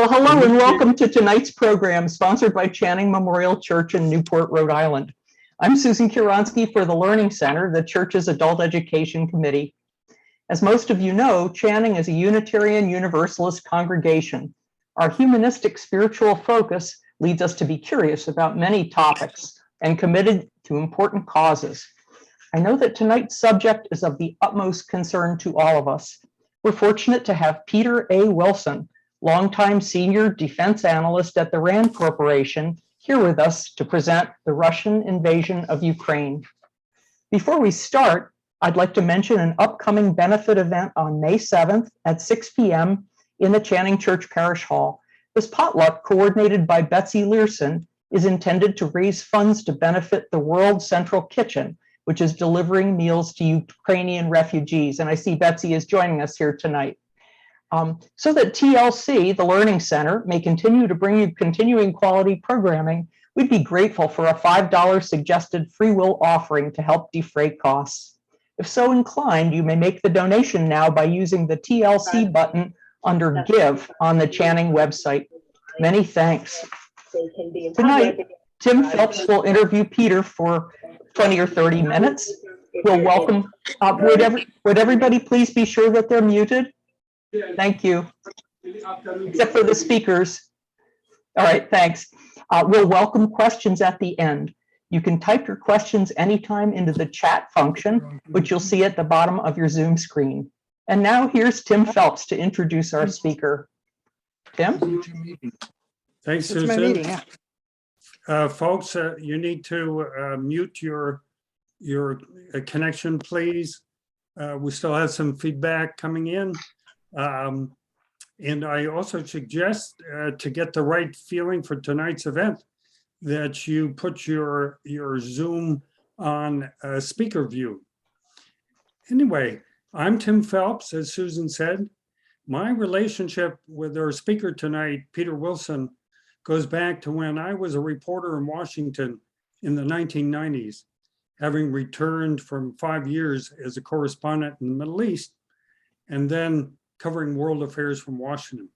Well, hello and welcome to tonight's program sponsored by Channing Memorial Church in Newport, Rhode Island. I'm Susan Kuronsky for the Learning Center, the church's adult education committee. As most of you know, Channing is a Unitarian Universalist congregation. Our humanistic spiritual focus leads us to be curious about many topics and committed to important causes. I know that tonight's subject is of the utmost concern to all of us. We're fortunate to have Peter A. Wilson, longtime senior defense analyst at the Rand Corporation, here with us to present the Russian invasion of Ukraine. Before we start, I'd like to mention an upcoming benefit event on May 7th at 6 p.m. in the Channing Church Parish Hall. This potluck, coordinated by Betsy Learson, is intended to raise funds to benefit the World Central Kitchen, which is delivering meals to Ukrainian refugees. And I see Betsy is joining us here tonight. So that TLC, the Learning Center, may continue to bring you continuing quality programming, we'd be grateful for a $5 suggested free will offering to help defray costs. If so inclined, you may make the donation now by using the TLC button under Give on the Channing website. Many thanks. Tonight, Tim Phelps will interview Peter for 20 or 30 minutes. We'll welcome, would everybody please be sure that they're muted? Thank you, except for the speakers. All right, thanks. We'll welcome questions at the end. You can type your questions anytime into the chat function, which you'll see at the bottom of your Zoom screen. And now here's Tim Phelps to introduce our speaker. Tim? Thanks, Susan. Folks, you need to mute your connection, please. We still have some feedback coming in. And I also suggest to get the right feeling for tonight's event that you put your Zoom on speaker view. Anyway, I'm Tim Phelps, as Susan said. My relationship with our speaker tonight, Peter Wilson, goes back to when I was a reporter in Washington in the 1990s, having returned from 5 years as a correspondent in the Middle East, and then covering world affairs from Washington.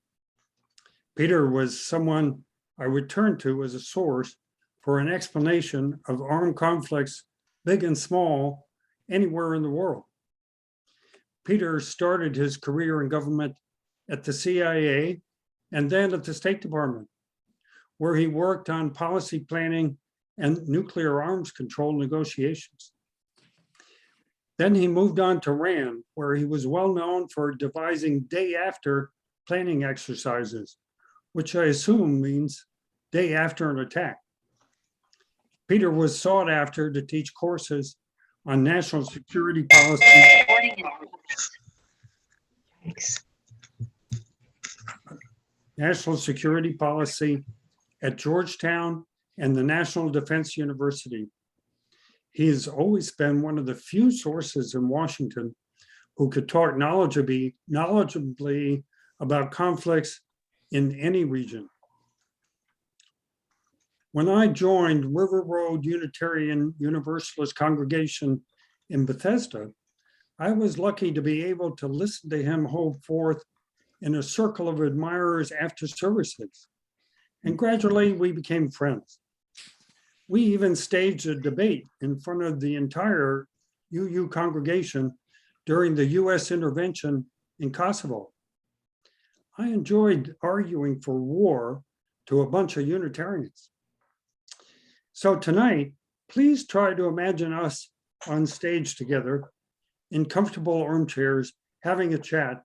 Peter was someone I would turn to as a source for an explanation of armed conflicts, big and small, anywhere in the world. Peter started his career in government at the CIA and then at the State Department, where he worked on policy planning and nuclear arms control negotiations. Then he moved on to Rand, where he was well known for devising day after planning exercises, which I assume means day after an attack. Peter was sought after to teach courses on national security policy. National security policy at Georgetown and the National Defense University. He has always been one of the few sources in Washington who could talk knowledgeably about conflicts in any region. When I joined River Road Unitarian Universalist congregation in Bethesda, I was lucky to be able to listen to him hold forth in a circle of admirers after services. And gradually we became friends. We even staged a debate in front of the entire UU congregation during the US intervention in Kosovo. I enjoyed arguing for war to a bunch of Unitarians. So tonight, please try to imagine us on stage together in comfortable armchairs, having a chat,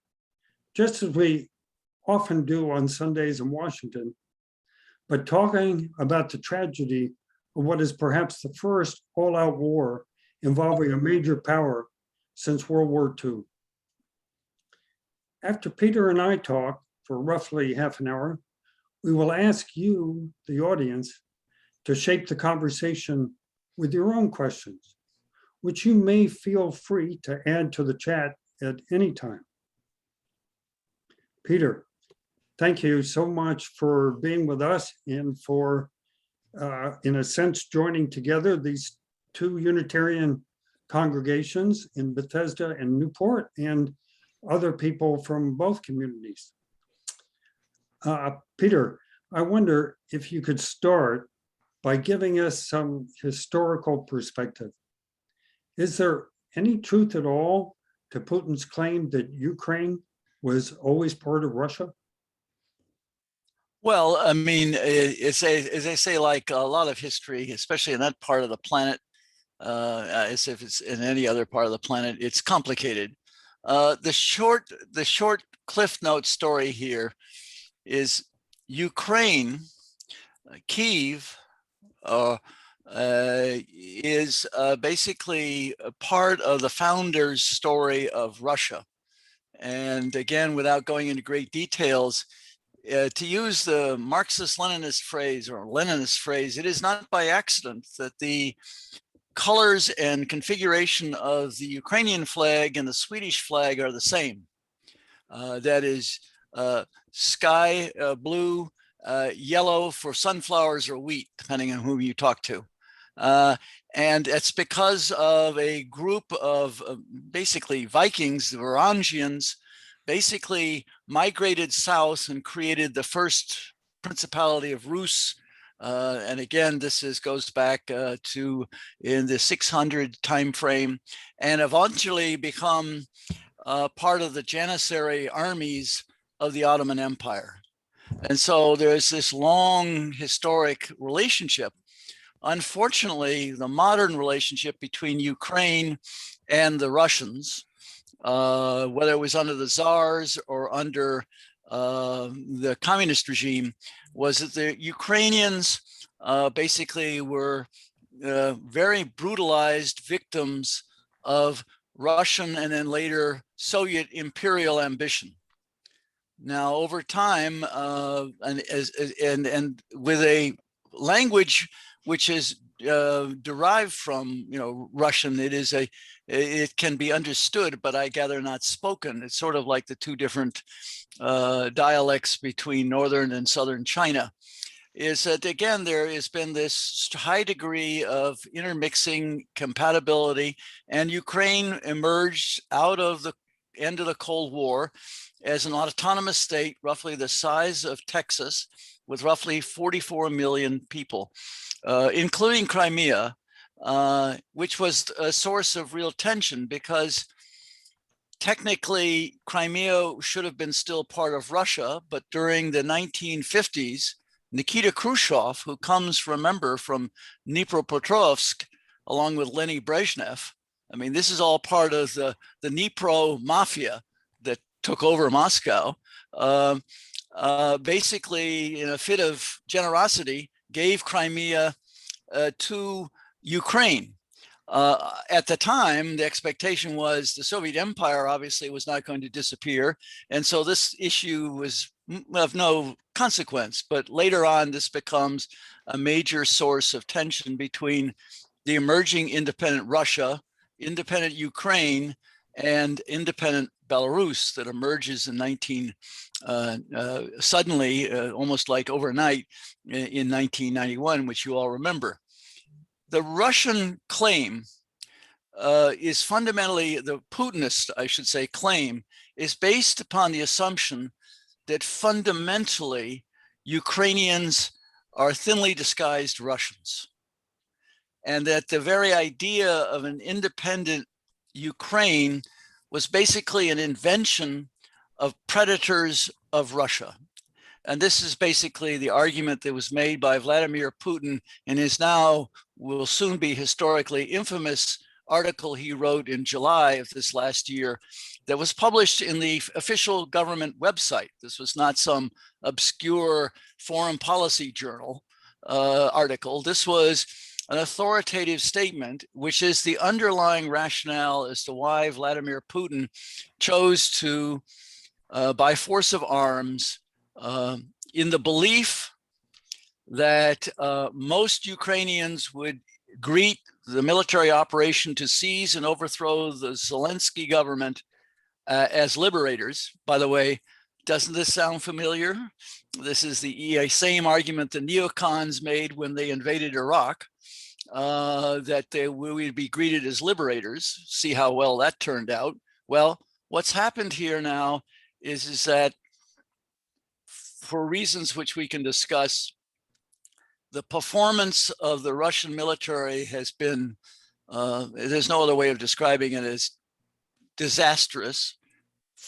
just as we often do on Sundays in Washington, but talking about the tragedy of what is perhaps the first all-out war involving a major power since World War II. After Peter and I talk for roughly half an hour, we will ask you, the audience, to shape the conversation with your own questions, which you may feel free to add to the chat at any time. Peter, thank you so much for being with us and for in a sense, joining together these two Unitarian congregations in Bethesda and Newport and other people from both communities. Peter, I wonder if you could start by giving us some historical perspective. Is there any truth at all to Putin's claim that Ukraine was always part of Russia? Well, I mean, as they say, like a lot of history, especially in that part of the planet, as if it's in any other part of the planet, it's complicated. The short Cliff Note story here is Ukraine, Kiev, is basically a part of the founder's story of Russia. And again, without going into great details, to use the Marxist-Leninist phrase or Leninist phrase, it is not by accident that the colors and configuration of the Ukrainian flag and the Swedish flag are the same. That is sky blue, yellow for sunflowers or wheat, depending on whom you talk to. And it's because of a group of basically Vikings, the Varangians, basically migrated south and created the first principality of Rus. And again, this goes back to in the 600 time frame, and eventually become part of the Janissary armies of the Ottoman Empire. And so there's this long historic relationship. Unfortunately, the modern relationship between Ukraine and the Russians, whether it was under the Tsars or under the communist regime, was that the Ukrainians basically were very brutalized victims of Russian and then later Soviet imperial ambition. Now, over time, and with a language which is derived from Russian, it can be understood, but I gather not spoken. It's sort of like the two different dialects between northern and southern China. Is that again, there has been this high degree of intermixing compatibility, and Ukraine emerged out of the end of the Cold War as an autonomous state, roughly the size of Texas, with roughly 44 million people, including Crimea, which was a source of real tension because technically Crimea should have been still part of Russia, but during the 1950s, Nikita Khrushchev, who comes, remember, from Dnipropetrovsk, along with Leni Brezhnev, I mean, this is all part of the Dnipro mafia that took over Moscow, basically in a fit of generosity, gave Crimea to Ukraine. At the time, the expectation was the Soviet Empire obviously was not going to disappear. And so this issue was of no consequence. But later on, this becomes a major source of tension between the emerging independent Russia, independent Ukraine, and independent Belarus that emerges in suddenly, almost like overnight in 1991, which you all remember. The Russian claim is fundamentally, the Putinist, I should say, claim is based upon the assumption that fundamentally Ukrainians are thinly disguised Russians, and that the very idea of an independent Ukraine was basically an invention of predators of Russia. And this is basically the argument that was made by Vladimir Putin in his now will soon be historically infamous article he wrote in July of this last year that was published in the official government website. This was not some obscure foreign policy journal article. This was an authoritative statement, which is the underlying rationale as to why Vladimir Putin chose to, by force of arms, in the belief that most Ukrainians would greet the military operation to seize and overthrow the Zelensky government as liberators. By the way, doesn't this sound familiar? This is the same argument the neocons made when they invaded Iraq, that we would be greeted as liberators. See how well that turned out. Well, what's happened here now is that for reasons which we can discuss, the performance of the Russian military has been, there's no other way of describing it, as disastrous.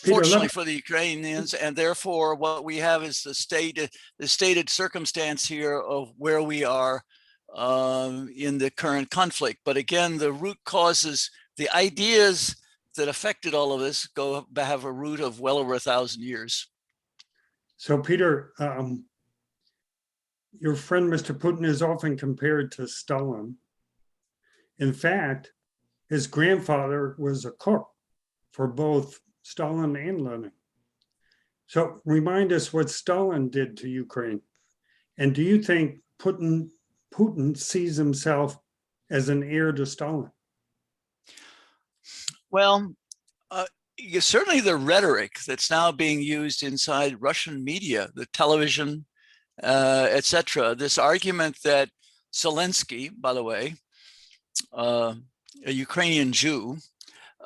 Peter, Fortunately for the Ukrainians, and therefore what we have is the stated circumstance here of where we are in the current conflict. But again, the root causes, the ideas that affected all of this have a root of well over 1,000 years. So Peter, your friend Mr. Putin is often compared to Stalin. In fact, his grandfather was a cook for both Stalin and Lenin. So remind us what Stalin did to Ukraine. And do you think Putin sees himself as an heir to Stalin? Well, certainly the rhetoric that's now being used inside Russian media, the television, etc. This argument that Zelensky, by the way, a Ukrainian Jew,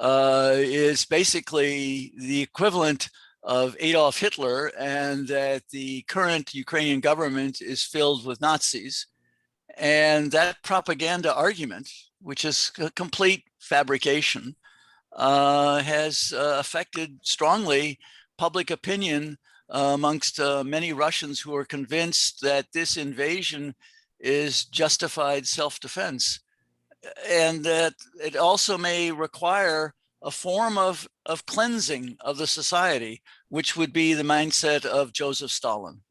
is basically the equivalent of Adolf Hitler, and that the current Ukrainian government is filled with Nazis. And that propaganda argument, which is a complete fabrication, has affected strongly public opinion amongst many Russians who are convinced that this invasion is justified self-defense, and that it also may require a form of cleansing of the society, which would be the mindset of Joseph Stalin.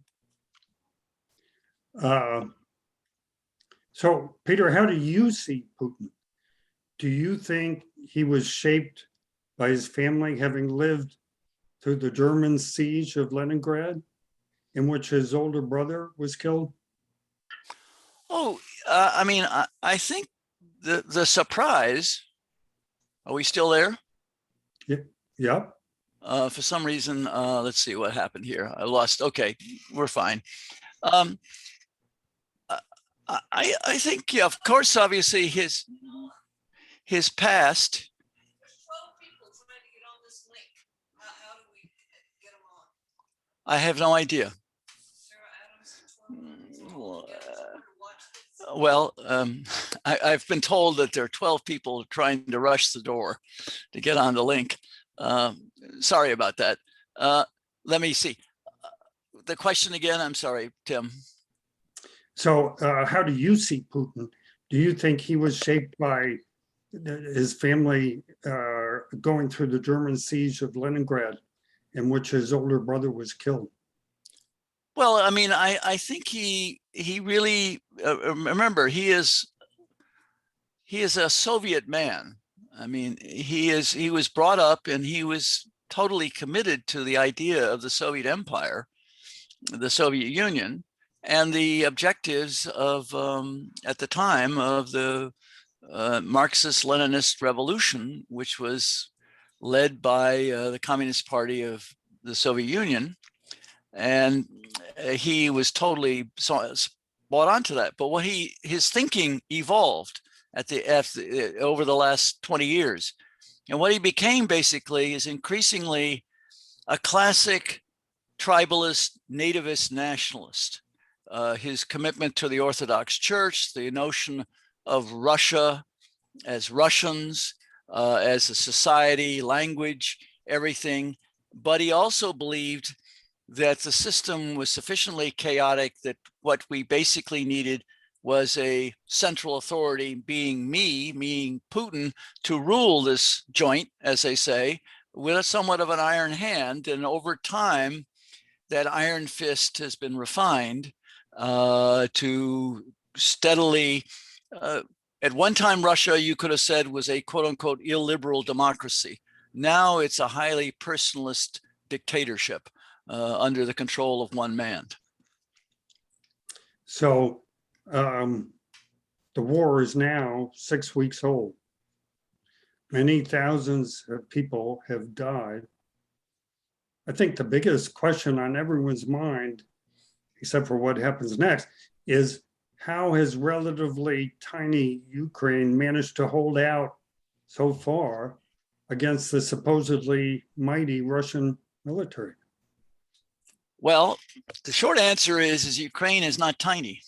So, Peter, how do you see Putin? Do you think he was shaped by his family having lived through the German siege of Leningrad, in which his older brother was killed? Oh, I mean, I think the surprise, are we still there? Yeah. For some reason, let's see what happened here. I lost, okay, we're fine. I think, yeah, of course, obviously his past. 12 people trying to get on this link. How do we get them on? I have no idea. Sarah Adams, 12. Well, I've been told that there are 12 people trying to rush the door to get on the link. Sorry about that. Let me see. The question again, I'm sorry, Tim. So how do you see Putin? Do you think he was shaped by his family going through the German siege of Leningrad, in which his older brother was killed? Well, I mean, I think he really, remember, he is a Soviet man. I mean, he was brought up and he was totally committed to the idea of the Soviet Empire, the Soviet Union, and the objectives of, at the time, of the Marxist-Leninist revolution, which was led by the Communist Party of the Soviet Union. And he was totally bought onto that. But what his thinking evolved over the last 20 years. And what he became basically is increasingly a classic tribalist, nativist nationalist. His commitment to the Orthodox Church, the notion of Russia as Russians, as a society, language, everything. But he also believed that the system was sufficiently chaotic that what we basically needed was a central authority, being Putin, to rule this joint, as they say, with a somewhat of an iron hand. And over time, that iron fist has been refined to steadily, at one time, Russia, you could have said, was a quote unquote illiberal democracy. Now it's a highly personalist dictatorship under the control of one man. So the war is now 6 weeks old. Many thousands of people have died. I think the biggest question on everyone's mind, except for what happens next, is how has relatively tiny Ukraine managed to hold out so far against the supposedly mighty Russian military? Well, the short answer is Ukraine is not tiny.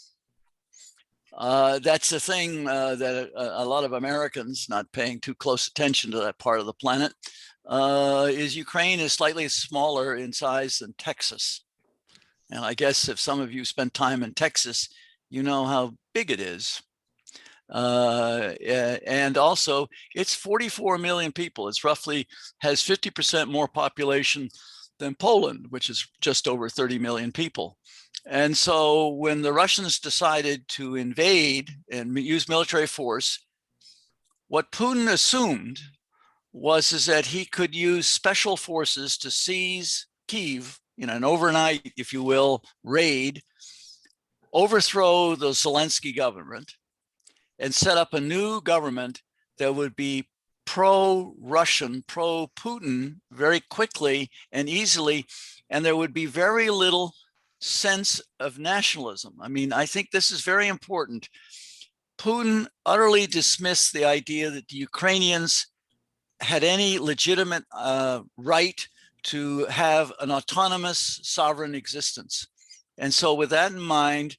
That's the thing that a lot of Americans, not paying too close attention to that part of the planet, is Ukraine is slightly smaller in size than Texas. And I guess if some of you spent time in Texas, you know how big it is. And also it's 44 million people. It's roughly has 50% more population than Poland, which is just over 30 million people. And so when the Russians decided to invade and use military force, what Putin assumed was that he could use special forces to seize Kyiv in an overnight, if you will, raid, overthrow the Zelensky government, and set up a new government that would be pro-Russian, pro-Putin very quickly and easily, and there would be very little sense of nationalism. I mean, I think this is very important. Putin utterly dismissed the idea that the Ukrainians had any legitimate right to have an autonomous sovereign existence. And so with that in mind,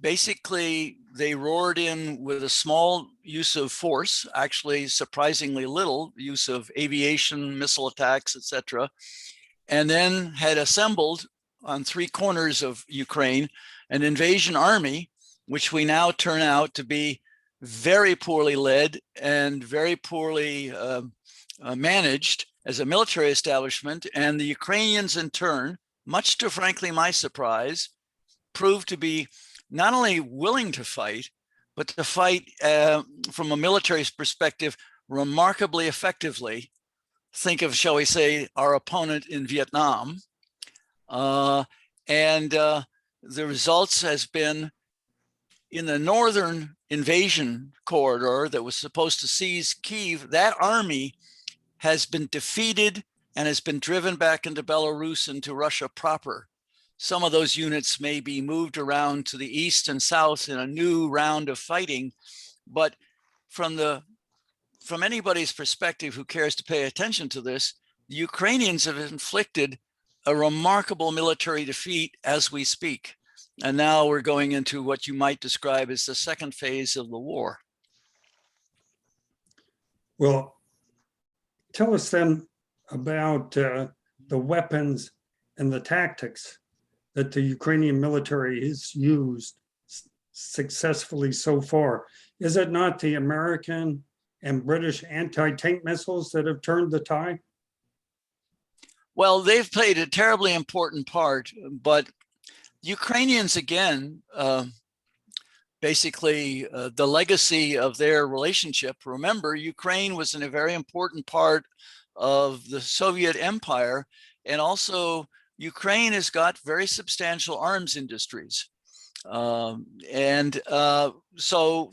basically, they roared in with a small use of force, actually surprisingly little use of aviation, missile attacks, etc., and then had assembled on three corners of Ukraine an invasion army, which we now turn out to be very poorly led and very poorly managed as a military establishment. And the Ukrainians in turn, much to frankly my surprise, proved to be not only willing to fight, but to fight from a military perspective remarkably effectively. Think of, shall we say, our opponent in Vietnam. The results has been in the northern invasion corridor that was supposed to seize Kyiv, that army has been defeated and has been driven back into Belarus and to Russia proper. Some of those units may be moved around to the east and south in a new round of fighting, but from anybody's perspective who cares to pay attention to this, the Ukrainians have inflicted a remarkable military defeat as we speak. And now we're going into what you might describe as the second phase of the war. Well, tell us then about the weapons and the tactics that the Ukrainian military has used successfully so far. Is it not the American and British anti-tank missiles that have turned the tide? Well, they've played a terribly important part, but Ukrainians, again, basically the legacy of their relationship. Remember, Ukraine was in a very important part of the Soviet Empire, and also Ukraine has got very substantial arms industries. So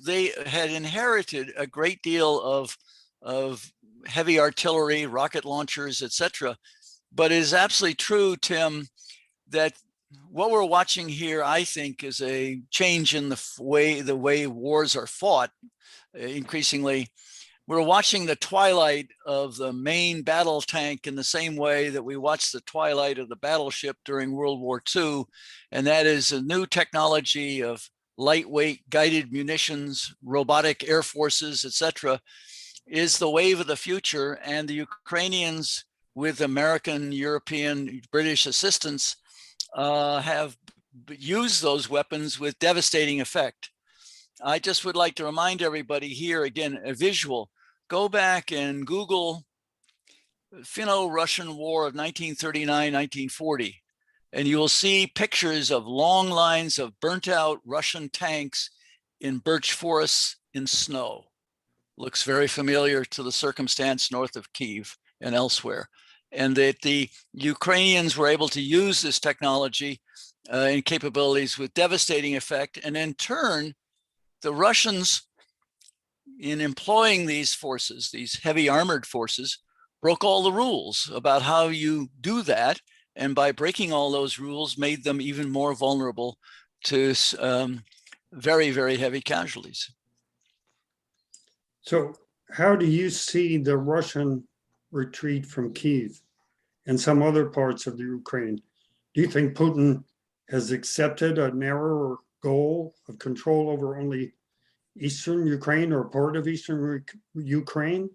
they had inherited a great deal of heavy artillery, rocket launchers, etc. But it is absolutely true, Tim, that what we're watching here, I think, is a change in the way wars are fought. Increasingly, we're watching the twilight of the main battle tank in the same way that we watched the twilight of the battleship during World War II, and that is a new technology of lightweight guided munitions, robotic air forces, etc., is the wave of the future. And the Ukrainians, with American, European, British assistance, have used those weapons with devastating effect. I just would like to remind everybody here, again, a visual. Go back and Google Finno-Russian War of 1939-1940, and you will see pictures of long lines of burnt out Russian tanks in birch forests in snow. Looks very familiar to the circumstance north of Kyiv and elsewhere. And that the Ukrainians were able to use this technology and capabilities with devastating effect. And in turn, the Russians, in employing these forces, these heavy armored forces, broke all the rules about how you do that. And by breaking all those rules, made them even more vulnerable to very, very heavy casualties. So how do you see the Russian retreat from Kyiv and some other parts of the Ukraine? Do you think Putin has accepted a narrower goal of control over only Eastern Ukraine or part of Eastern Ukraine?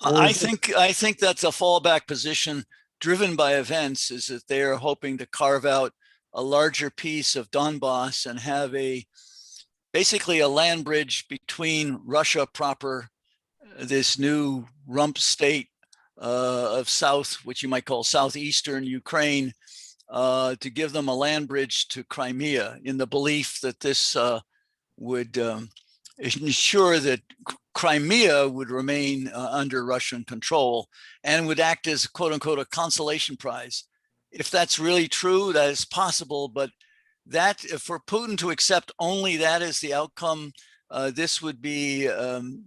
Or I is it- think that's a fallback position driven by events, is that they are hoping to carve out a larger piece of Donbass and have basically a land bridge between Russia proper, this new rump state of which you might call southeastern Ukraine, to give them a land bridge to Crimea, in the belief that this would ensure that Crimea would remain under Russian control and would act as, quote unquote, a consolation prize. If that's really true, that is possible, but that for Putin to accept only that as the outcome, this would be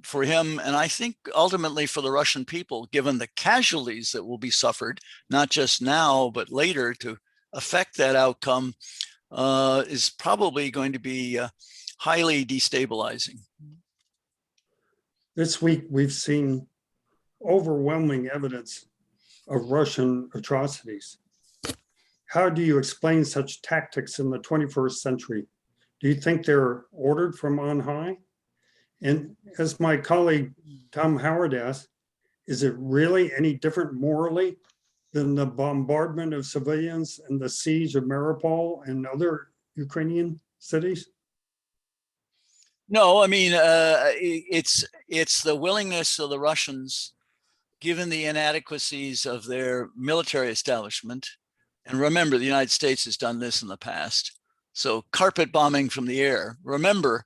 for him, and I think ultimately for the Russian people, given the casualties that will be suffered, not just now, but later, to affect that outcome, is probably going to be highly destabilizing. This week, we've seen overwhelming evidence of Russian atrocities. How do you explain such tactics in the 21st century? Do you think they're ordered from on high? And as my colleague Tom Howard asked, is it really any different morally than the bombardment of civilians and the siege of Mariupol and other Ukrainian cities? No, I mean, it's the willingness of the Russians, given the inadequacies of their military establishment. And remember, the United States has done this in the past. So carpet bombing from the air. Remember,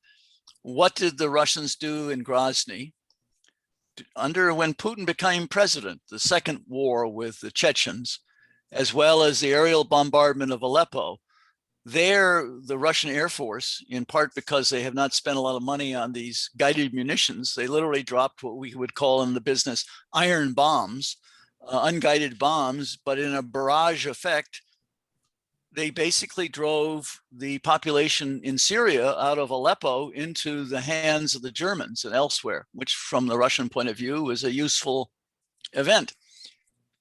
what did the Russians do in Grozny when Putin became president, the second war with the Chechens, as well as the aerial bombardment of Aleppo? There, the Russian Air Force, in part because they have not spent a lot of money on these guided munitions, they literally dropped what we would call in the business iron bombs, unguided bombs, but in a barrage effect, they basically drove the population in Syria out of Aleppo into the hands of the Germans and elsewhere, which from the Russian point of view was a useful event.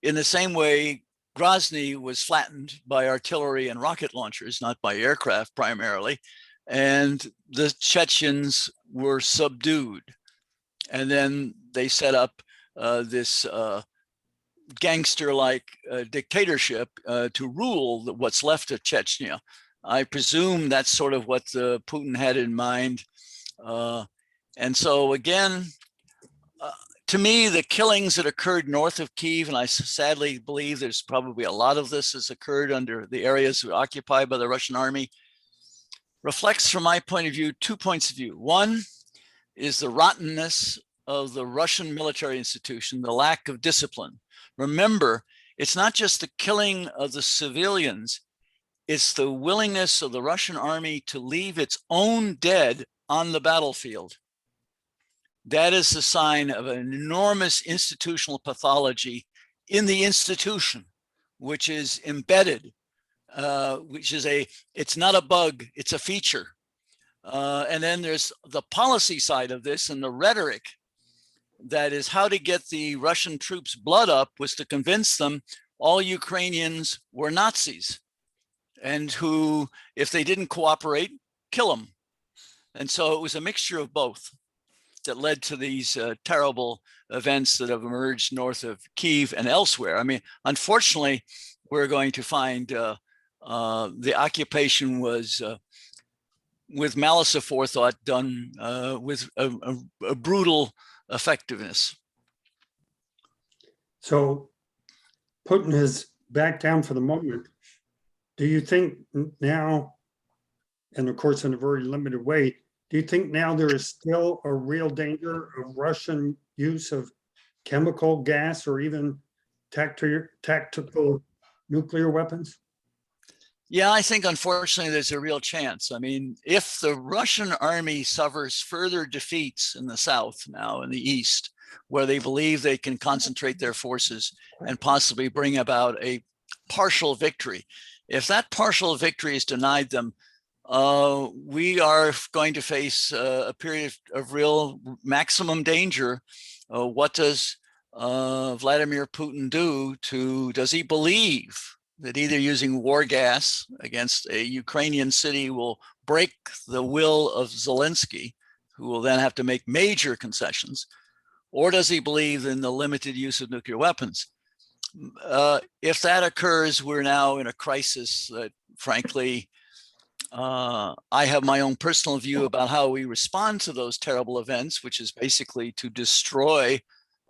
In the same way, Grozny was flattened by artillery and rocket launchers, not by aircraft primarily, and the Chechens were subdued. And then they set up this gangster-like dictatorship to rule what's left of Chechnya. I presume that's sort of what Putin had in mind. And so again, to me, the killings that occurred north of Kyiv, and I sadly believe there's probably a lot of this has occurred under the areas occupied by the Russian army, reflects, from my point of view, 2 points of view. One is the rottenness of the Russian military institution, the lack of discipline. Remember, it's not just the killing of the civilians, it's the willingness of the Russian army to leave its own dead on the battlefield. That is the sign of an enormous institutional pathology in the institution, which is embedded, it's not a bug, it's a feature. And then there's the policy side of this and the rhetoric. That is how to get the Russian troops' blood up was to convince them all Ukrainians were Nazis and who, if they didn't cooperate, kill them. And so it was a mixture of both that led to these terrible events that have emerged north of Kyiv and elsewhere. I mean, unfortunately, we're going to find the occupation was with malice aforethought done with a brutal effectiveness. So Putin has backed down for the moment. Do you think now, and of course in a very limited way, do you think now there is still a real danger of Russian use of chemical, gas, or even tactical nuclear weapons? Yeah, I think unfortunately there's a real chance. I mean, if the Russian army suffers further defeats in the south now, in the east, where they believe they can concentrate their forces and possibly bring about a partial victory, if that partial victory is denied them, we are going to face a period of real maximum danger. What does Vladimir Putin do does he believe that either using war gas against a Ukrainian city will break the will of Zelensky, who will then have to make major concessions, or does he believe in the limited use of nuclear weapons? If that occurs, we're now in a crisis that, frankly, I have my own personal view about how we respond to those terrible events, which is basically to destroy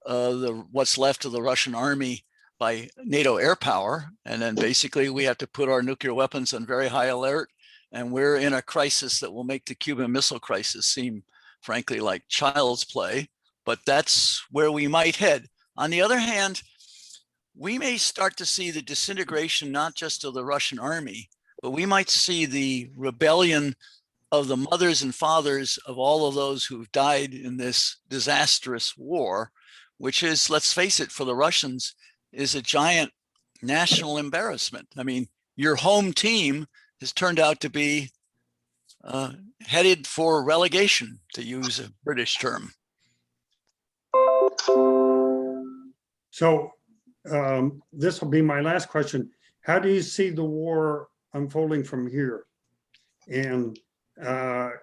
what's left of the Russian army by NATO air power. And then basically we have to put our nuclear weapons on very high alert. And we're in a crisis that will make the Cuban Missile Crisis seem, frankly, like child's play. But that's where we might head. On the other hand, we may start to see the disintegration, not just of the Russian army, but we might see the rebellion of the mothers and fathers of all of those who've died in this disastrous war, which is, let's face it, for the Russians, is a giant national embarrassment. I mean, your home team has turned out to be headed for relegation, to use a British term. So this will be my last question. How do you see the war unfolding from here? And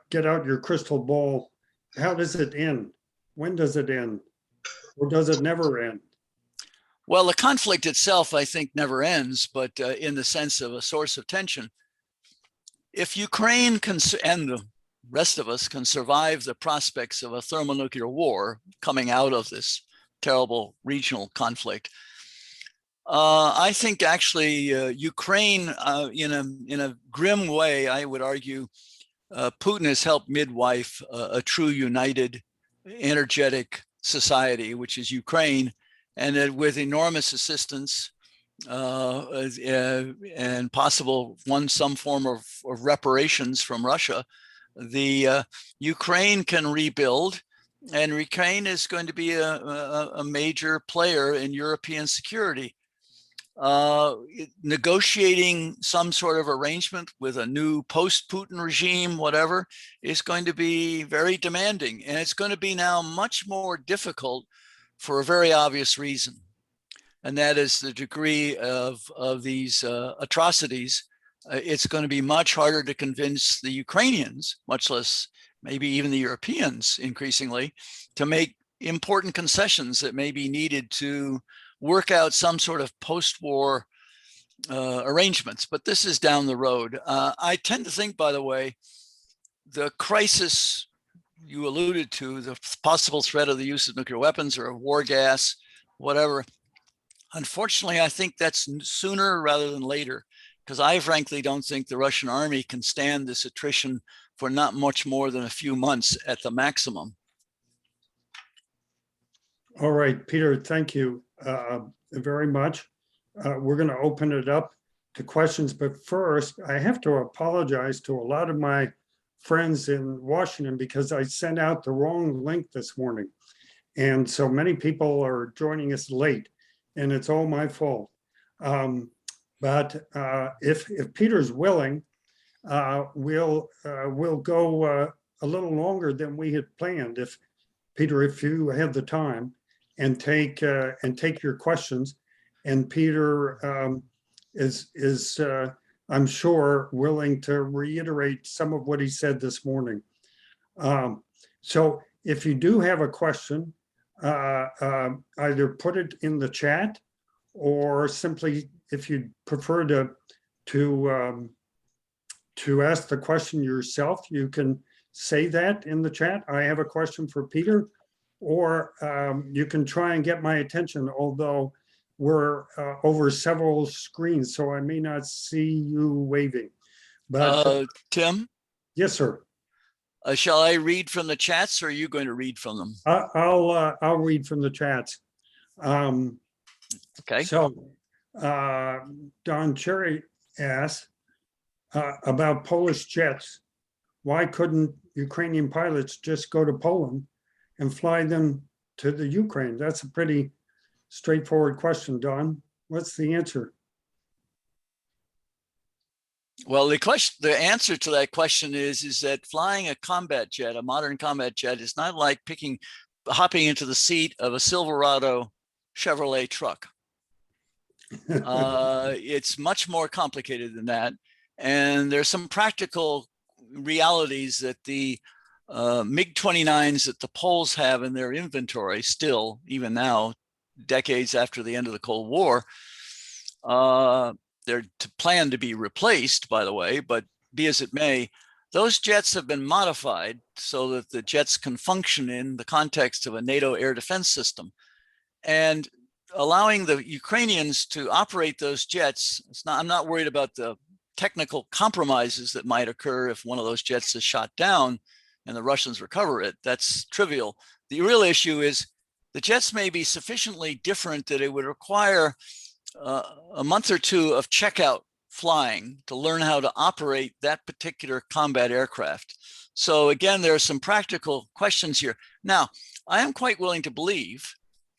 get out your crystal ball. How does it end? When does it end? Or does it never end? Well, the conflict itself, I think, never ends, but in the sense of a source of tension. If Ukraine and the rest of us can survive the prospects of a thermonuclear war coming out of this terrible regional conflict, I think actually Ukraine, in a grim way, I would argue, Putin has helped midwife a true united, energetic society, which is Ukraine, and that with enormous assistance and possible some form of reparations from Russia, the Ukraine can rebuild, and Ukraine is going to be a major player in European security. Negotiating some sort of arrangement with a new post-Putin regime, whatever, is going to be very demanding. And it's going to be now much more difficult for a very obvious reason. And that is the degree of these atrocities. It's going to be much harder to convince the Ukrainians, much less maybe even the Europeans increasingly, to make important concessions that may be needed to work out some sort of post-war arrangements, but this is down the road. I tend to think, by the way, the crisis you alluded to, the possible threat of the use of nuclear weapons or war gas, whatever, unfortunately, I think that's sooner rather than later, because I frankly don't think the Russian army can stand this attrition for not much more than a few months at the maximum. All right, Peter, thank you very much. We're going to open it up to questions, but first I have to apologize to a lot of my friends in Washington because I sent out the wrong link this morning. And so many people are joining us late, and it's all my fault. But if Peter's willing, we'll go a little longer than we had planned. If Peter, if you have the time, and take your questions, and Peter is I'm sure willing to reiterate some of what he said this morning. So if you do have a question, either put it in the chat, or simply, if you prefer to ask the question yourself, you can say that in the chat. I have a question for Peter. Or you can try and get my attention, although we're over several screens, so I may not see you waving. But Tim? Yes, sir. Shall I read from the chats, or are you going to read from them? I'll read from the chats. Okay. So Don Cherry asks about Polish jets. Why couldn't Ukrainian pilots just go to Poland and fly them to the Ukraine? That's a pretty straightforward question, Don. What's the answer? Well, the answer to that question is that flying a combat jet, a modern combat jet, is not like hopping into the seat of a Silverado Chevrolet truck. It's much more complicated than that. And there's some practical realities that the MiG-29s that the Poles have in their inventory still, even now, decades after the end of the Cold War, they're planned to be replaced, by the way, but be as it may, those jets have been modified so that the jets can function in the context of a NATO air defense system. And allowing the Ukrainians to operate those jets, I'm not worried about the technical compromises that might occur if one of those jets is shot down and the Russians recover it. That's trivial. The real issue is the jets may be sufficiently different that it would require a month or two of checkout flying to learn how to operate that particular combat aircraft. So again, there are some practical questions here. Now, I am quite willing to believe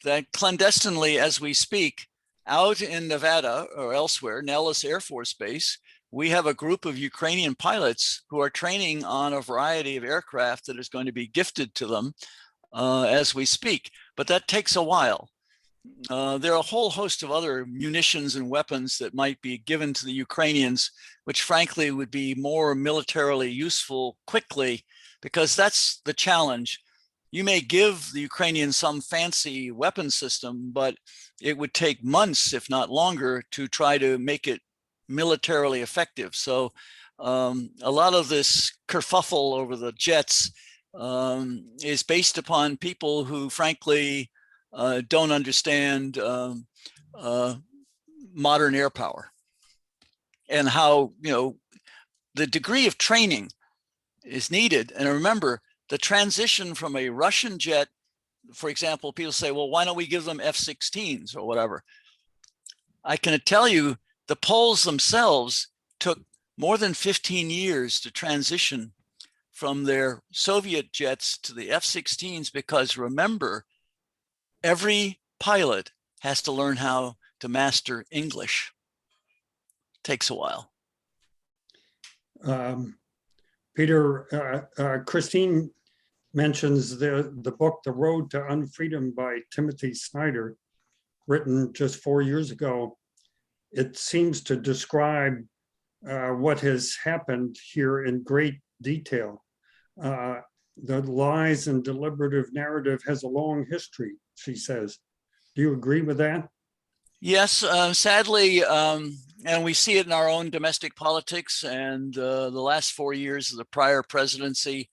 that clandestinely as we speak, out in Nevada or elsewhere, Nellis Air Force Base, we have a group of Ukrainian pilots who are training on a variety of aircraft that is going to be gifted to them as we speak. But that takes a while. There are a whole host of other munitions and weapons that might be given to the Ukrainians, which frankly would be more militarily useful quickly, because that's the challenge. You may give the Ukrainians some fancy weapon system, but it would take months, if not longer, to try to make it militarily effective. So a lot of this kerfuffle over the jets is based upon people who frankly don't understand modern air power and how, the degree of training is needed. And remember, the transition from a Russian jet, for example, people say, well, why don't we give them F-16s or whatever? I can tell you the Poles themselves took more than 15 years to transition from their Soviet jets to the F-16s, because remember, every pilot has to learn how to master English. Takes a while. Peter, Christine mentions the book, The Road to Unfreedom by Timothy Snyder, written just 4 years ago. It seems to describe what has happened here in great detail. The lies and deliberative narrative has a long history, she says. Do you agree with that? Yes, sadly, and we see it in our own domestic politics and the last 4 years of the prior presidency,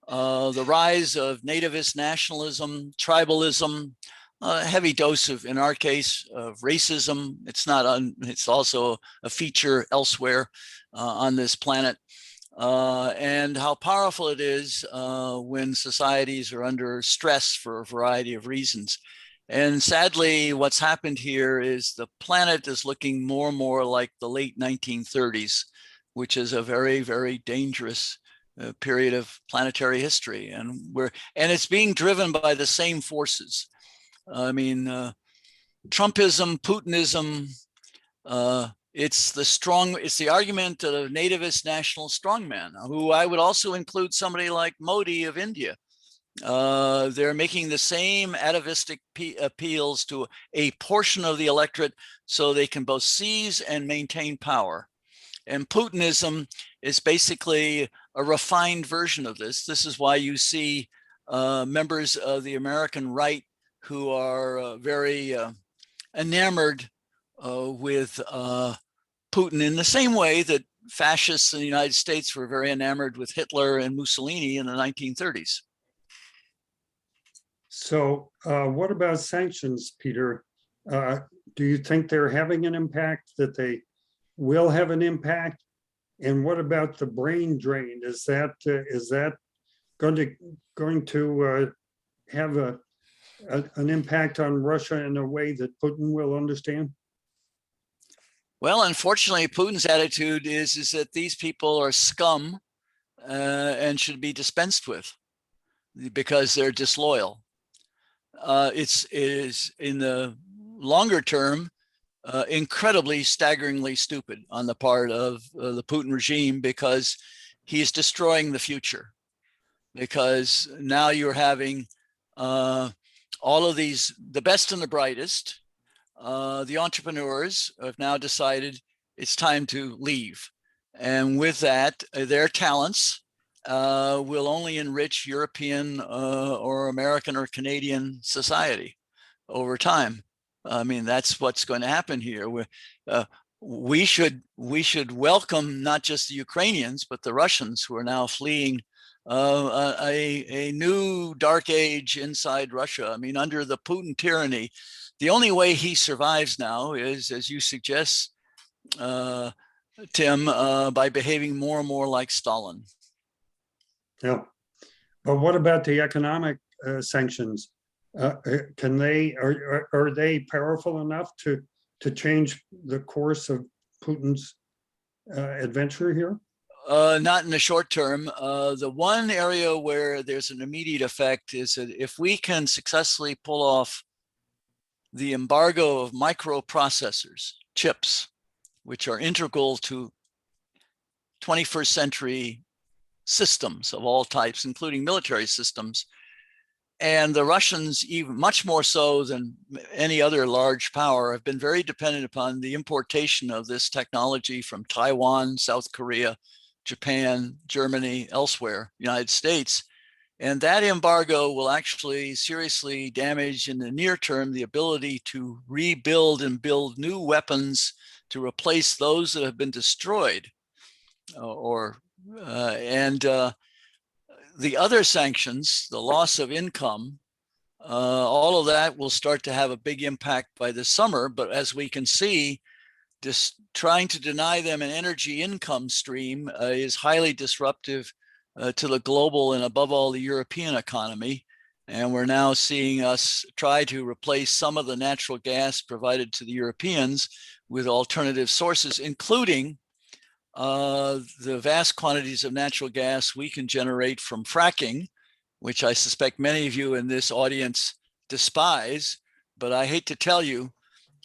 the rise of nativist nationalism, tribalism, a heavy dose of, in our case, of racism. It's also a feature elsewhere on this planet. And how powerful it is when societies are under stress for a variety of reasons. And sadly, what's happened here is the planet is looking more and more like the late 1930s, which is a very, very dangerous period of planetary history. And it's being driven by the same forces. I mean, Trumpism, Putinism, it's the argument of a nativist national strongman, who I would also include somebody like Modi of India. They're making the same atavistic appeals to a portion of the electorate so they can both seize and maintain power. And Putinism is basically a refined version of this. This is why you see members of the American right who are very enamored with Putin, in the same way that fascists in the United States were very enamored with Hitler and Mussolini in the 1930s. So what about sanctions, Peter? Do you think they're having an impact, that they will have an impact? And what about the brain drain? Is that going to have an impact on Russia in a way that Putin will understand? Well, unfortunately, Putin's attitude is that these people are scum and should be dispensed with because they're disloyal. It is in the longer term incredibly, staggeringly stupid on the part of the Putin regime, because he's destroying the future. Because now you're having all of these, the best and the brightest, the entrepreneurs have now decided it's time to leave. And with that, their talents will only enrich European or American or Canadian society over time. I mean, that's what's going to happen here. We should welcome not just the Ukrainians, but the Russians who are now fleeing a new dark age inside Russia. I mean, under the Putin tyranny, the only way he survives now is, as you suggest, Tim, by behaving more and more like Stalin. Yeah. But what about the economic sanctions? Can they, are they powerful enough to change the course of Putin's adventure here? Not in the short term. The one area where there's an immediate effect is that if we can successfully pull off the embargo of microprocessors, chips, which are integral to 21st century systems of all types, including military systems, and the Russians, even much more so than any other large power, have been very dependent upon the importation of this technology from Taiwan, South Korea, Japan, Germany, elsewhere, United States. And that embargo will actually seriously damage in the near term the ability to rebuild and build new weapons to replace those that have been destroyed. The other sanctions, the loss of income, all of that will start to have a big impact by this summer. But as we can see, just trying to deny them an energy income stream is highly disruptive to the global and above all the European economy. And we're now seeing us try to replace some of the natural gas provided to the Europeans with alternative sources, including the vast quantities of natural gas we can generate from fracking, which I suspect many of you in this audience despise. But I hate to tell you,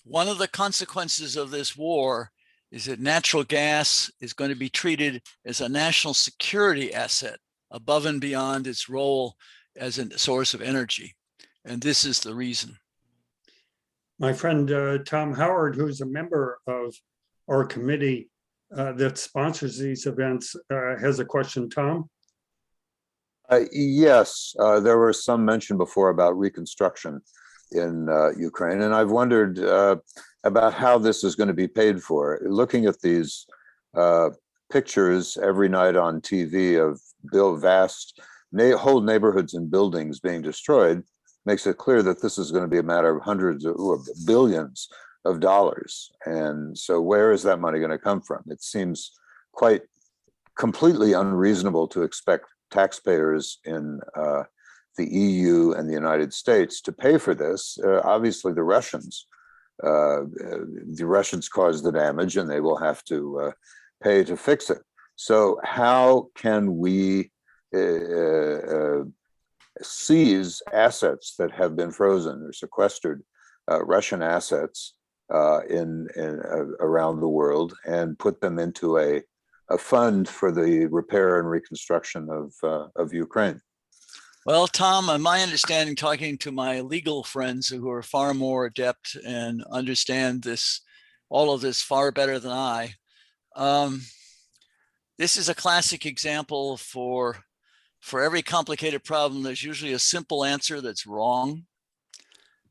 one of the consequences of this war is that natural gas is going to be treated as a national security asset above and beyond its role as a source of energy. And this is the reason. My friend Tom Howard, who's a member of our committee that sponsors these events, has a question. Tom? Yes, there was some mention before about reconstruction in Ukraine, and I've wondered about how this is going to be paid for. Looking at these pictures every night on TV of vast whole neighborhoods and buildings being destroyed makes it clear that this is going to be a matter of hundreds or billions of dollars. And so where is that money going to come from? It seems quite completely unreasonable to expect taxpayers in the EU and the United States to pay for this. Obviously, the Russians caused the damage, and they will have to pay to fix it. So how can we seize assets that have been frozen or sequestered, Russian assets around the world, and put them into a fund for the repair and reconstruction of Ukraine? Well, Tom, my understanding, talking to my legal friends who are far more adept and understand all of this far better than I, this is a classic example for every complicated problem. There's usually a simple answer that's wrong,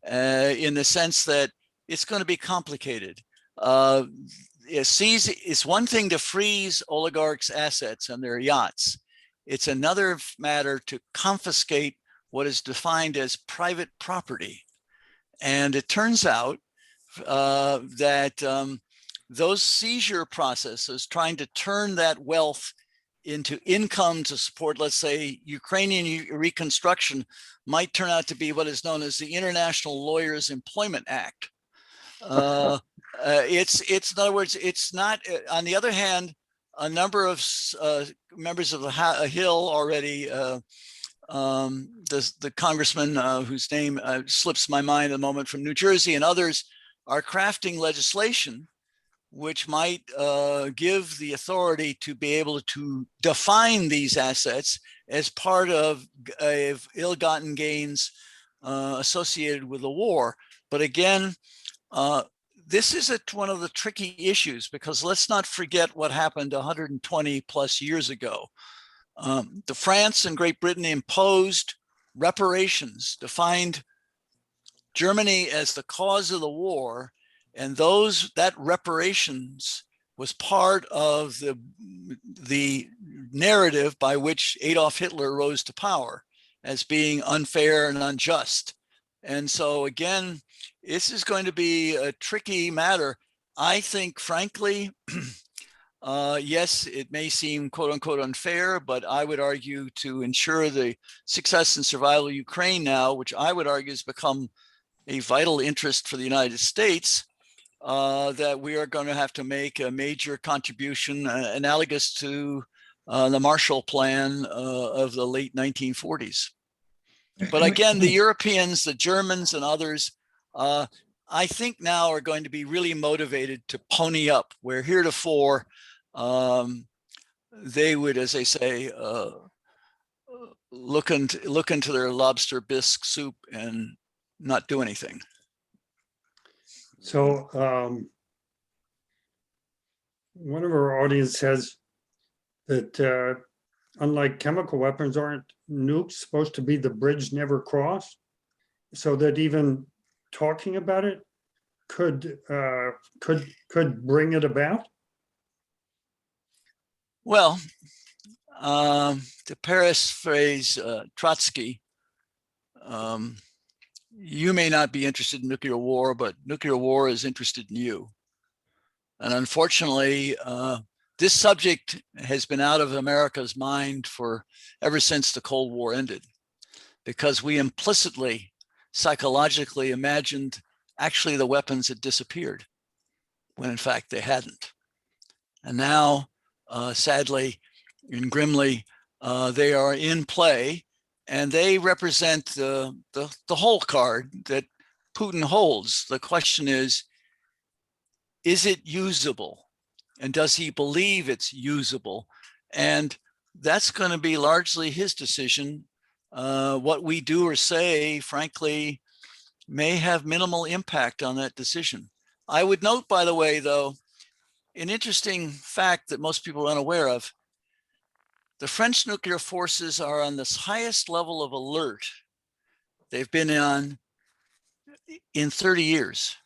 in the sense that it's going to be complicated. It's one thing to freeze oligarchs' assets and their yachts. It's another matter to confiscate what is defined as private property. And it turns out that those seizure processes, trying to turn that wealth into income to support, let's say, Ukrainian reconstruction, might turn out to be what is known as the International Lawyers Employment Act. It's in other words, it's not. On the other hand, a number of members of the Hill already, the congressman whose name slips my mind at the moment from New Jersey, and others are crafting legislation which might give the authority to be able to define these assets as part of ill-gotten gains associated with the war. But again, This is one of the tricky issues, because let's not forget what happened 120 plus years ago. The France and Great Britain imposed reparations, defined Germany as the cause of the war, and that reparations was part of the narrative by which Adolf Hitler rose to power as being unfair and unjust. And so again, this is going to be a tricky matter. I think, frankly, yes, it may seem quote unquote unfair, but I would argue to ensure the success and survival of Ukraine now, which I would argue has become a vital interest for the United States, that we are going to have to make a major contribution analogous to the Marshall Plan of the late 1940s. But again, the Europeans, the Germans and others, I think now are going to be really motivated to pony up, where heretofore they would, as they say, look into their lobster bisque soup and not do anything. So one of our audience says that unlike chemical weapons, aren't nukes supposed to be the bridge never crossed? So that even talking about it could bring it about? Well, to paraphrase Trotsky, you may not be interested in nuclear war, but nuclear war is interested in you. And unfortunately, this subject has been out of America's mind ever since the Cold War ended, because we implicitly, psychologically imagined actually the weapons had disappeared, when in fact they hadn't. And now, sadly and grimly, they are in play, and they represent the whole card that Putin holds. The question is it usable? And does he believe it's usable? And that's going to be largely his decision. What we do or say, frankly, may have minimal impact on that decision. I would note, by the way, though, an interesting fact that most people are unaware of. The French nuclear forces are on this highest level of alert they've been on in 30 years.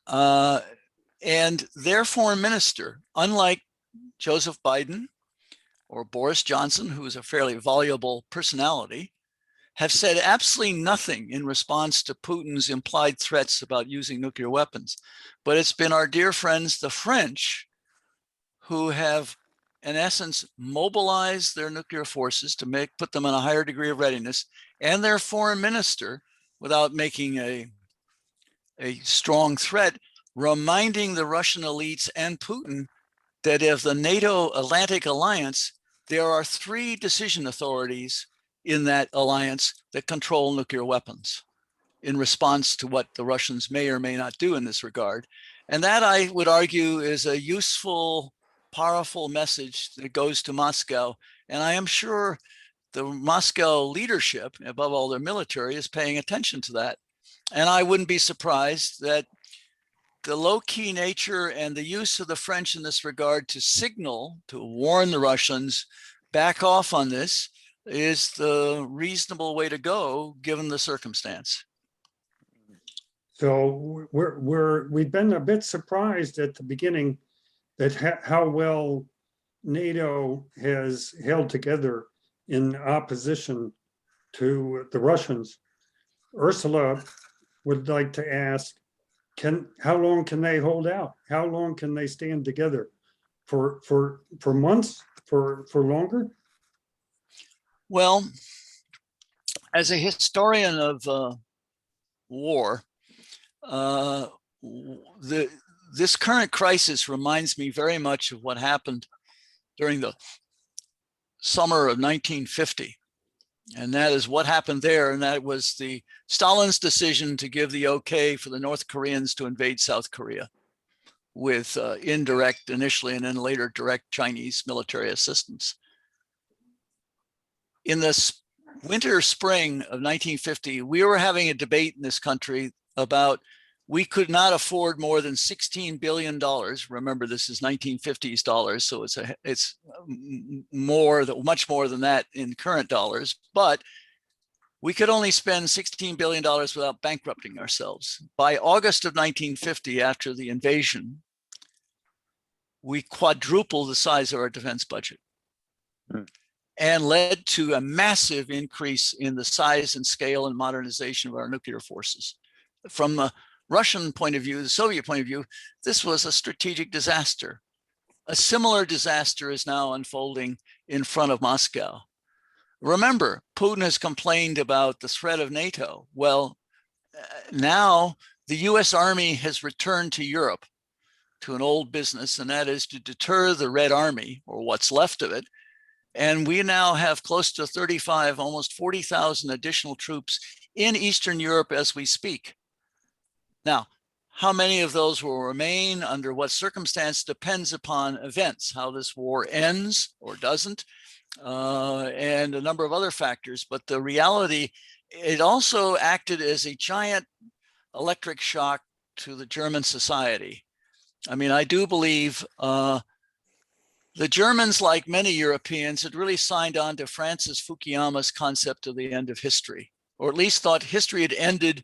And their foreign minister, unlike Joseph Biden or Boris Johnson, who is a fairly voluble personality, have said absolutely nothing in response to Putin's implied threats about using nuclear weapons. But it's been our dear friends, the French, who have, in essence, mobilized their nuclear forces to put them in a higher degree of readiness, and their foreign minister, without making a strong threat, reminding the Russian elites and Putin that of the NATO Atlantic Alliance, there are 3 decision authorities in that alliance that control nuclear weapons in response to what the Russians may or may not do in this regard. And that, I would argue, is a useful, powerful message that goes to Moscow. And I am sure the Moscow leadership, above all their military, is paying attention to that. And I wouldn't be surprised that the low-key nature and the use of the French in this regard to signal, to warn the Russians, back off on this, is the reasonable way to go, given the circumstance. So we've been a bit surprised at the beginning that how well NATO has held together in opposition to the Russians. Ursula would like to ask, how long can they hold out? How long can they stand together? For months? For longer? Well, as a historian of war, this current crisis reminds me very much of what happened during the summer of 1950. And that is what happened there. And that was Stalin's decision to give the okay for the North Koreans to invade South Korea with indirect initially and then later direct Chinese military assistance. In the winter, spring of 1950, we were having a debate in this country about we could not afford more than $16 billion. Remember, this is 1950s dollars, so it's much more than that in current dollars. But we could only spend $16 billion without bankrupting ourselves. By August of 1950, after the invasion, we quadrupled the size of our defense budget and led to a massive increase in the size and scale and modernization of our nuclear forces. From the Russian point of view, the Soviet point of view, this was a strategic disaster. A similar disaster is now unfolding in front of Moscow. Remember, Putin has complained about the threat of NATO. Well, now the US Army has returned to Europe to an old business, and that is to deter the Red Army, or what's left of it. And we now have close to 35, almost 40,000 additional troops in Eastern Europe as we speak. Now, how many of those will remain under what circumstance depends upon events, how this war ends or doesn't, and a number of other factors. But the reality, it also acted as a giant electric shock to the German society. I mean, I do believe the Germans, like many Europeans, had really signed on to Francis Fukuyama's concept of the end of history, or at least thought history had ended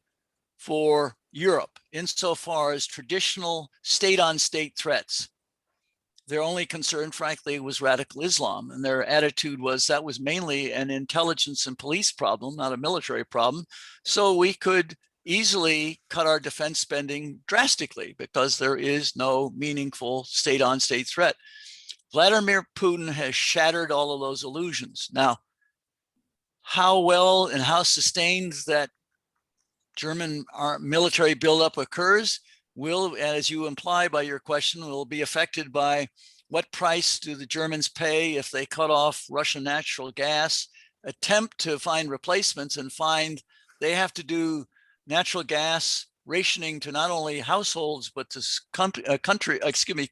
for Europe insofar as traditional state-on-state threats. Their only concern, frankly, was radical Islam. And their attitude was that was mainly an intelligence and police problem, not a military problem. So we could easily cut our defense spending drastically because there is no meaningful state-on-state threat. Vladimir Putin has shattered all of those illusions. Now, how well and how sustained that German military buildup occurs will, as you imply by your question, will be affected by what price do the Germans pay if they cut off Russian natural gas, attempt to find replacements, and find they have to do natural gas rationing to not only households but to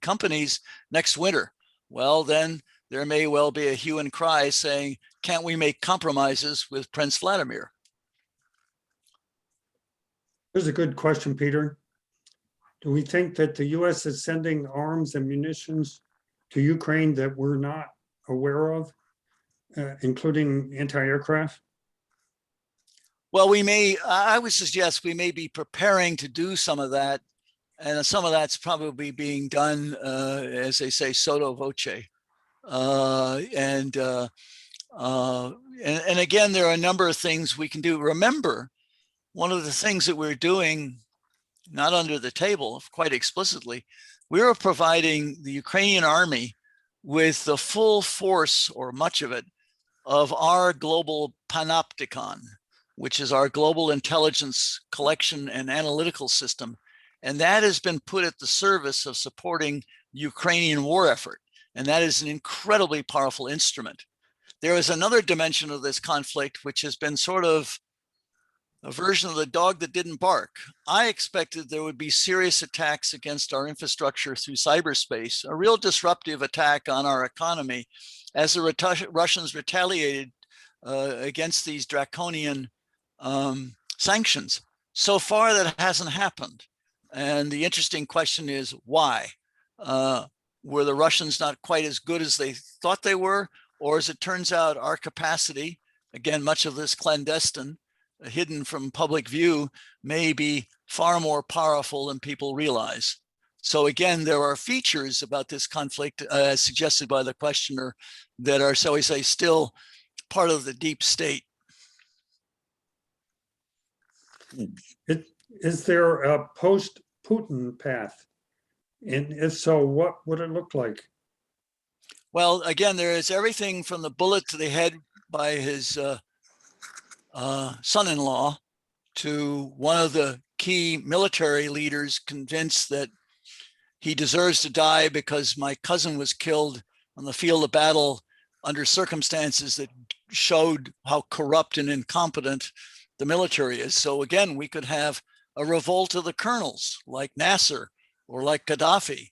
companies next winter. Well, then there may well be a hue and cry saying, can't we make compromises with Prince Vladimir? Here's a good question, Peter. Do we think that the US is sending arms and munitions to Ukraine that we're not aware of, including anti-aircraft? Well, I would suggest we may be preparing to do some of that. And some of that's probably being done, as they say, sotto voce. And again, there are a number of things we can do. Remember, one of the things that we're doing, not under the table, quite explicitly, we are providing the Ukrainian army with the full force, or much of it, of our global Panopticon, which is our global intelligence collection and analytical system. And that has been put at the service of supporting the Ukrainian war effort. And that is an incredibly powerful instrument. There is another dimension of this conflict, which has been sort of a version of the dog that didn't bark. I expected there would be serious attacks against our infrastructure through cyberspace, a real disruptive attack on our economy as the Russians retaliated against these draconian sanctions. So far, that hasn't happened. And the interesting question is why? Were the Russians not quite as good as they thought they were? Or as it turns out, our capacity, again, much of this clandestine, hidden from public view, may be far more powerful than people realize. So again, there are features about this conflict, as suggested by the questioner, that are, shall we say, still part of the deep state. Is there a post-Putin path? And if so, what would it look like? Well, again, there is everything from the bullet to the head by his son-in-law to one of the key military leaders convinced that he deserves to die because my cousin was killed on the field of battle under circumstances that showed how corrupt and incompetent the military is. So again, we could have a revolt of the colonels like Nasser or like Gaddafi,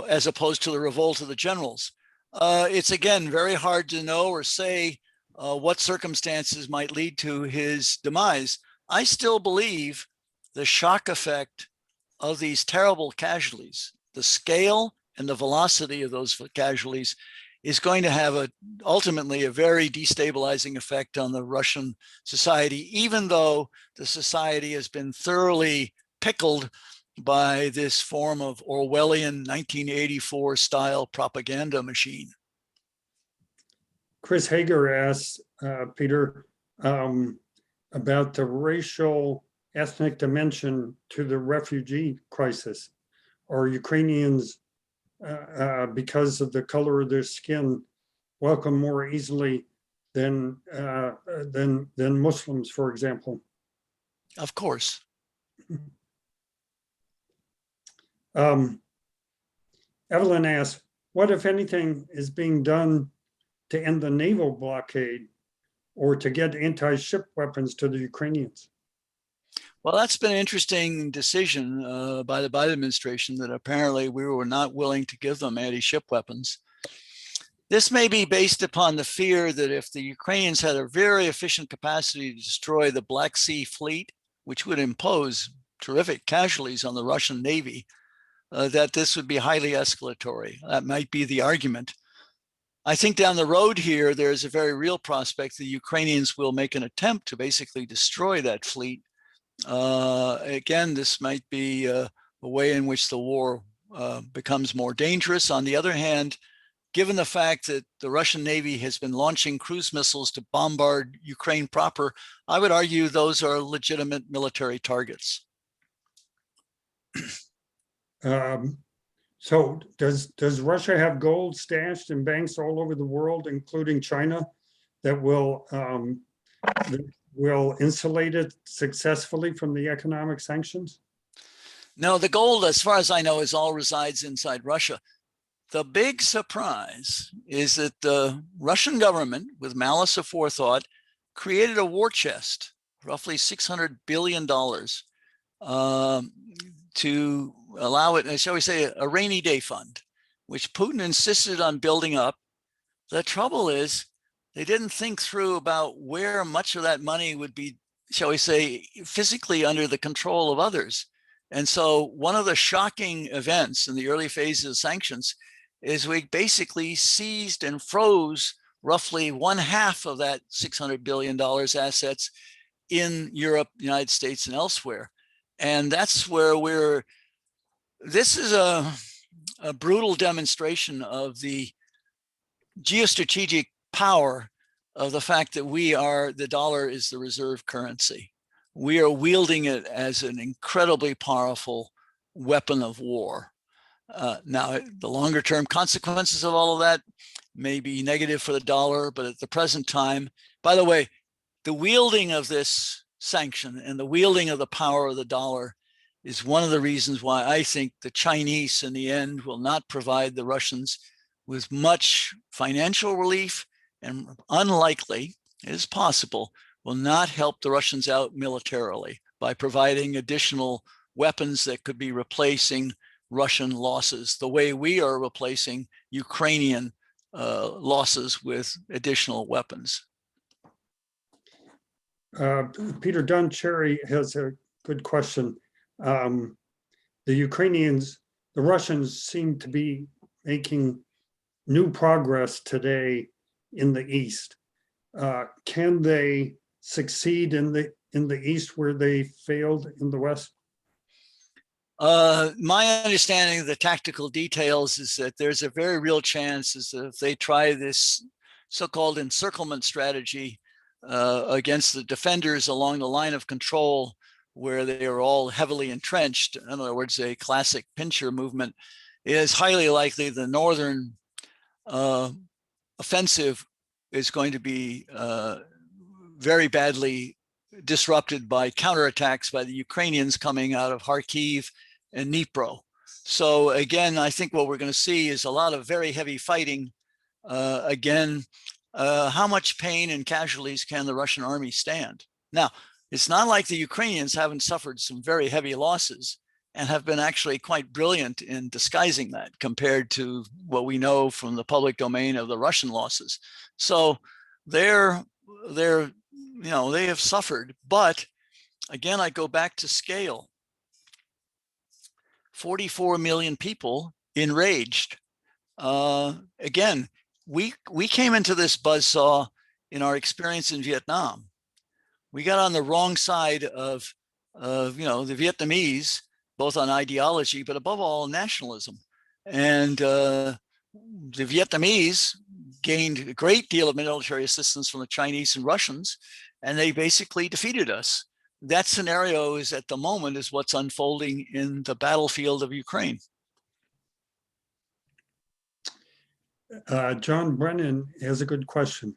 as opposed to the revolt of the generals. It's again very hard to know or say what circumstances might lead to his demise. I still believe the shock effect of these terrible casualties, the scale and the velocity of those casualties is going to have ultimately a very destabilizing effect on the Russian society, even though the society has been thoroughly pickled by this form of Orwellian 1984 style propaganda machine. Chris Hager asks, Peter, about the racial ethnic dimension to the refugee crisis. Are Ukrainians, because of the color of their skin, welcome more easily than Muslims, for example? Of course. Evelyn asks, what, if anything, is being done to end the naval blockade or to get anti-ship weapons to the Ukrainians? Well, that's been an interesting decision by the Biden administration, that apparently we were not willing to give them anti-ship weapons. This may be based upon the fear that if the Ukrainians had a very efficient capacity to destroy the Black Sea fleet, which would impose terrific casualties on the Russian Navy, that this would be highly escalatory. That might be the argument. I think down the road here, there's a very real prospect the Ukrainians will make an attempt to basically destroy that fleet. Again, this might be a way in which the war becomes more dangerous. On the other hand, given the fact that the Russian Navy has been launching cruise missiles to bombard Ukraine proper, I would argue those are legitimate military targets. So does Russia have gold stashed in banks all over the world, including China, that will insulate it successfully from the economic sanctions? No, the gold, as far as I know, all resides inside Russia. The big surprise is that the Russian government, with malice aforethought, created a war chest, roughly $600 billion, to allow it, shall we say, a rainy day fund, which Putin insisted on building up. The trouble is, they didn't think through about where much of that money would be, shall we say, physically under the control of others. And so one of the shocking events in the early phases of sanctions is we basically seized and froze roughly 1/2 of that $600 billion assets in Europe, United States, and elsewhere. And that's where this is a brutal demonstration of the geostrategic power of the fact that the dollar is the reserve currency. We are wielding it as an incredibly powerful weapon of war. Now, the longer term consequences of all of that may be negative for the dollar, but at the present time, by the way, the wielding of this sanction and the wielding of the power of the dollar is one of the reasons why I think the Chinese in the end will not provide the Russians with much financial relief, and unlikely, it is possible, will not help the Russians out militarily by providing additional weapons that could be replacing Russian losses, the way we are replacing Ukrainian losses with additional weapons. Peter Dunn Cherry has a good question. The Russians seem to be making new progress today in the East. Can they succeed in the East where they failed in the West? My understanding of the tactical details is that there's a very real chance is that if they try this so-called encirclement strategy against the defenders along the line of control, where they are all heavily entrenched, in other words, a classic pincher movement, it is highly likely the northern offensive is going to be very badly disrupted by counterattacks by the Ukrainians coming out of Kharkiv and Dnipro. So again, I think what we're going to see is a lot of very heavy fighting. How much pain and casualties can the Russian army stand? Now, it's not like the Ukrainians haven't suffered some very heavy losses and have been actually quite brilliant in disguising that compared to what we know from the public domain of the Russian losses. So they have suffered, but again, I go back to scale. 44 million people enraged. Again, we came into this buzzsaw in our experience in Vietnam. We got on the wrong side of the Vietnamese, both on ideology, but above all nationalism. And the Vietnamese gained a great deal of military assistance from the Chinese and Russians, and they basically defeated us. That scenario is at the moment is what's unfolding in the battlefield of Ukraine. John Brennan has a good question.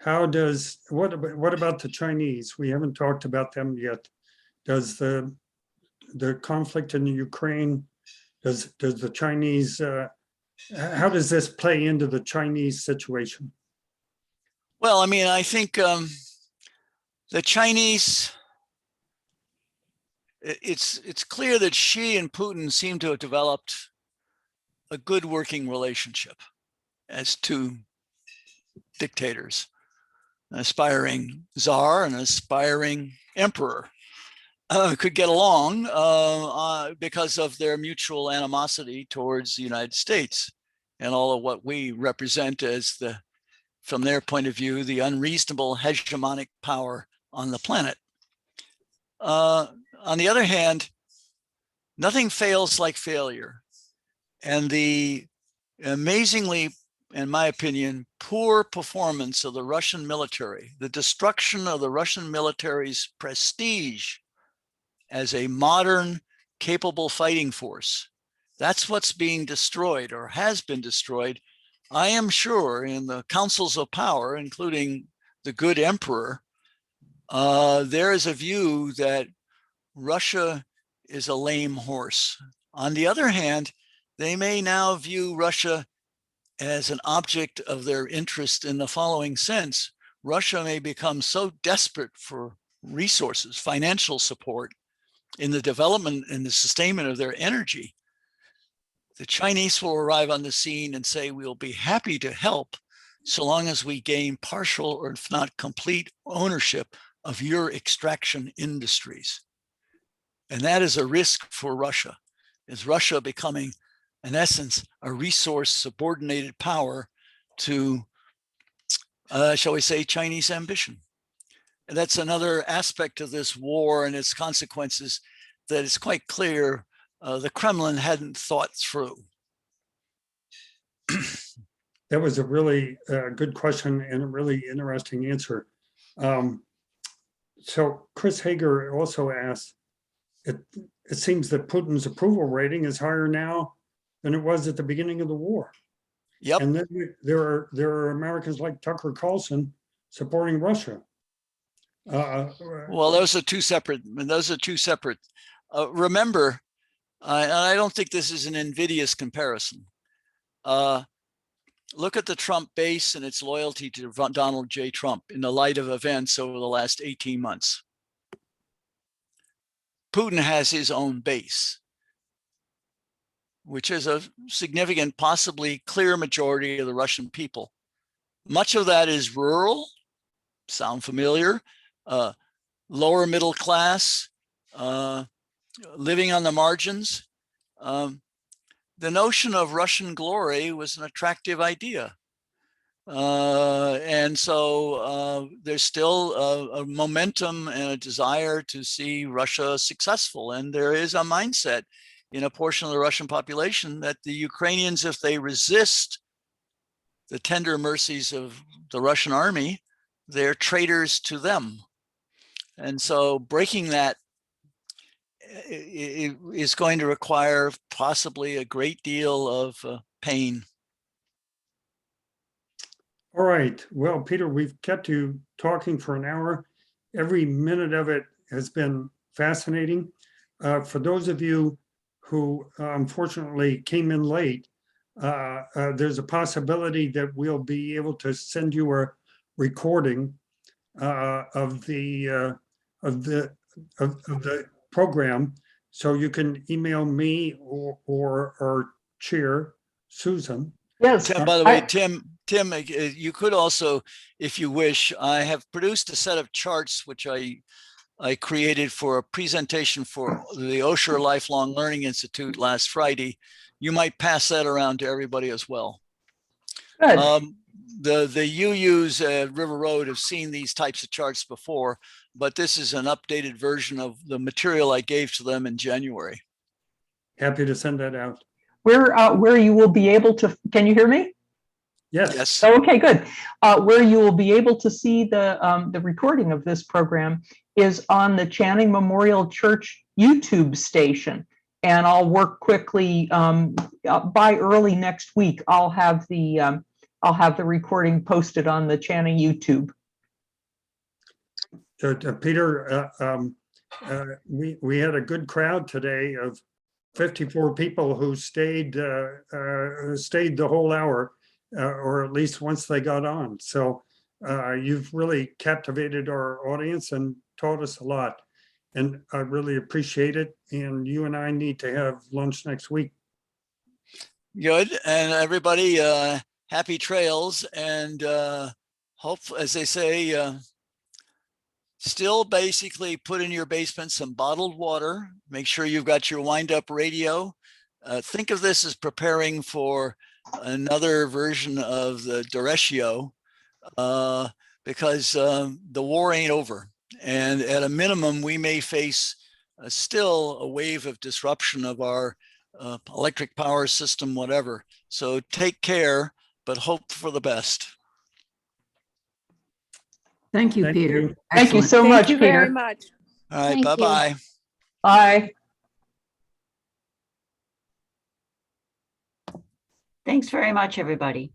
What about the Chinese? We haven't talked about them yet. Does the conflict in the Ukraine, does the Chinese, how does this play into the Chinese situation? Well, I mean, I think the Chinese, it's clear that Xi and Putin seem to have developed a good working relationship as two dictators, an aspiring czar and an aspiring emperor. Could get along because of their mutual animosity towards the United States and all of what we represent as from their point of view, the unreasonable hegemonic power on the planet. On the other hand, nothing fails like failure. And the amazingly, in my opinion, poor performance of the Russian military, the destruction of the Russian military's prestige as a modern, capable fighting force. That's what's being destroyed or has been destroyed. I am sure in the councils of power, including the good emperor, there is a view that Russia is a lame horse. On the other hand, they may now view Russia as an object of their interest in the following sense. Russia may become so desperate for resources, financial support, in the development and the sustainment of their energy, the Chinese will arrive on the scene and say, we'll be happy to help so long as we gain partial or if not complete ownership of your extraction industries. And that is a risk for Russia. Is Russia becoming, in essence, a resource subordinated power to, shall we say, Chinese ambition? And that's another aspect of this war and its consequences that it's quite clear the Kremlin hadn't thought through. That was a really good question and a really interesting answer. So Chris Hager also asked, it seems that Putin's approval rating is higher now than it was at the beginning of the war. Yep. And then there are Americans like Tucker Carlson supporting Russia. Well, those are two separate. Remember, and I don't think this is an invidious comparison. Look at the Trump base and its loyalty to Donald J. Trump in the light of events over the last 18 months. Putin has his own base, which is a significant, possibly clear majority of the Russian people. Much of that is rural, sound familiar? Lower middle class, living on the margins. The notion of Russian glory was an attractive idea. And so there's still a momentum and a desire to see Russia successful. And there is a mindset in a portion of the Russian population that the Ukrainians, if they resist the tender mercies of the Russian army, they're traitors to them. And so breaking that is going to require possibly a great deal of pain. All right. Well, Peter, we've kept you talking for an hour. Every minute of it has been fascinating. For those of you who unfortunately came in late, there's a possibility that we'll be able to send you a recording of the program, so you can email me or our chair, Susan. Yes. By the way, Tim, you could also, if you wish, I have produced a set of charts which I I created for a presentation for the Osher Lifelong Learning Institute last Friday. You might pass that around to everybody as well. Good. The UUs at River Road have seen these types of charts before, but this is an updated version of the material I gave to them in January. Happy to send that out. Where you will be able to, can you hear me? Yes. Yes. Okay, good. Where you will be able to see the recording of this program is on the Channing Memorial Church YouTube station. And I'll work quickly by early next week. I'll have the recording posted on the Channing YouTube. Peter, we had a good crowd today of 54 people who stayed the whole hour, or at least once they got on. So you've really captivated our audience and taught us a lot. And I really appreciate it. And you and I need to have lunch next week. Good. And everybody, happy trails, and hope, as they say, still basically put in your basement some bottled water. Make sure you've got your wind-up radio. Think of this as preparing for another version of the derecho, because the war ain't over. And at a minimum, we may face still a wave of disruption of our electric power system, whatever. So take care, but hope for the best. Thank you, Thank Peter. you. Thank you Excellent. so much, Thank you very Peter. much. All right, Thank you. bye-bye. Bye. Thanks very much, everybody.